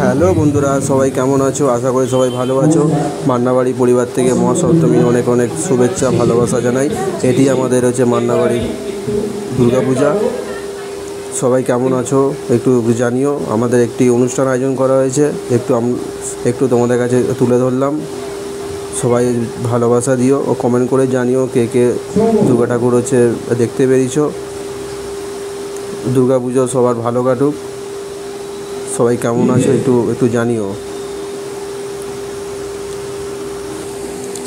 Hello বন্ধুরা, সবাই কেমন আছো? আশা করি সবাই ভালো আছো। মান্নাবাড়ি পরিবার থেকে মহাসপ্তমী অনেক অনেক শুভেচ্ছা ভালোবাসা জানাই। এটি আমাদের হচ্ছে মান্নাবাড়ির দুর্গাপূজা। সবাই কেমন আছো একটু জানিও। আমাদের একটি অনুষ্ঠান আয়োজন করা হয়েছে, একটু তোমাদের কাছে তুলে ধরলাম। সবাই ভালোবাসা দিও ও কমেন্ট করে জানিও কে কে দুর্গা ঠাকুর হচ্ছে দেখতে পেরেছো। দুর্গাপুজো সবার ভালো কাটুক। সবাই কেমন আছো একটু জানিও।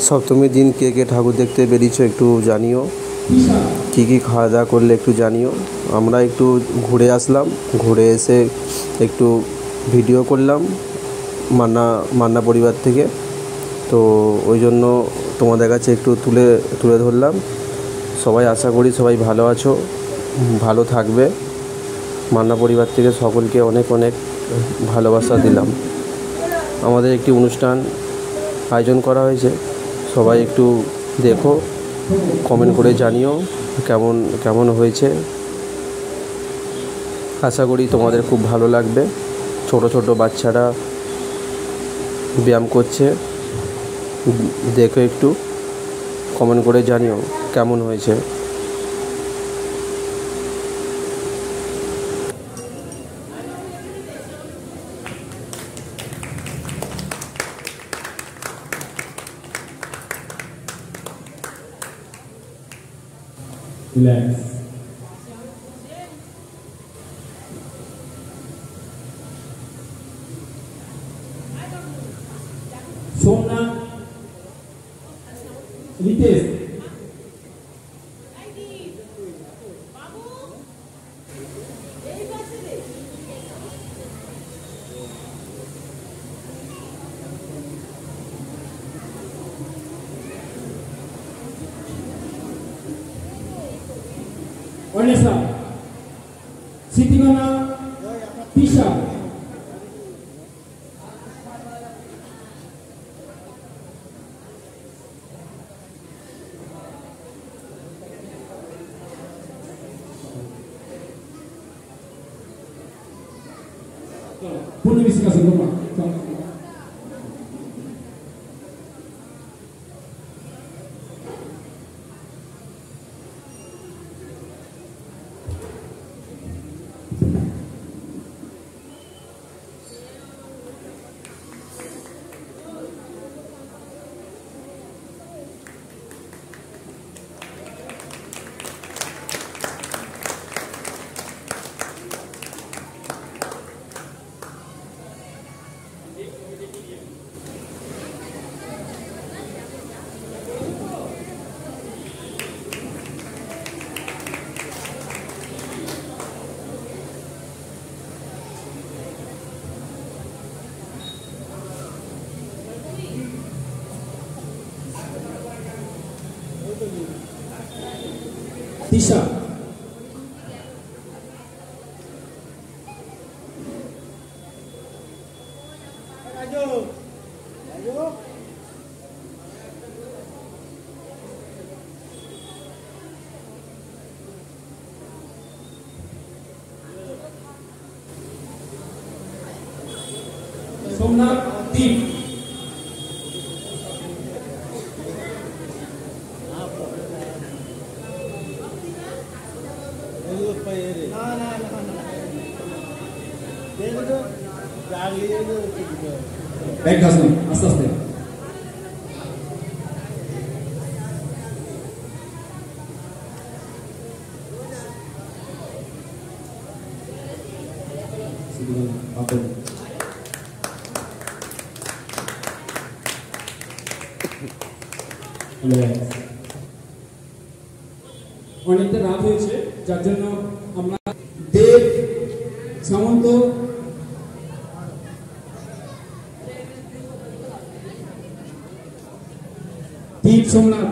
সপ্তমীর দিন কে কে ঠাকুর দেখতে বেরিয়েছো একটু জানিও। কী কী খাওয়া দাওয়া করলে একটু জানিও। আমরা একটু ঘুরে আসলাম, ঘুরে এসে একটু ভিডিও করলাম মান্না পরিবার থেকে। তো ওই জন্য তোমাদের কাছে একটু তুলে ধরলাম। সবাই আশা করি সবাই ভালো আছো, ভালো থাকবে। মান্না পরিবার থেকে সকলকে অনেক অনেক ভালোবাসা দিলাম। আমাদের একটি অনুষ্ঠান আয়োজন করা হয়েছে, সবাই একটু দেখো, কমেন্ট করে জানিও কেমন হয়েছে। আশা করি তোমাদের খুব ভালো লাগবে। ছোট ছোট বাচ্চারা ব্যায়াম করছে, দেখো একটু কমেন্ট করে জানিও কেমন হয়েছে। Relax. Somnath Ritesh. Vanessa, Sitigana, Tisha, Puni Visika Sugama. Tisha, Somnath Deep. Back Hassan, আস্তে আস্তে। অনেকটা রাত হয়েছে, যার জন্য আমরা দেব সামন্ত দীপ সোমনাথ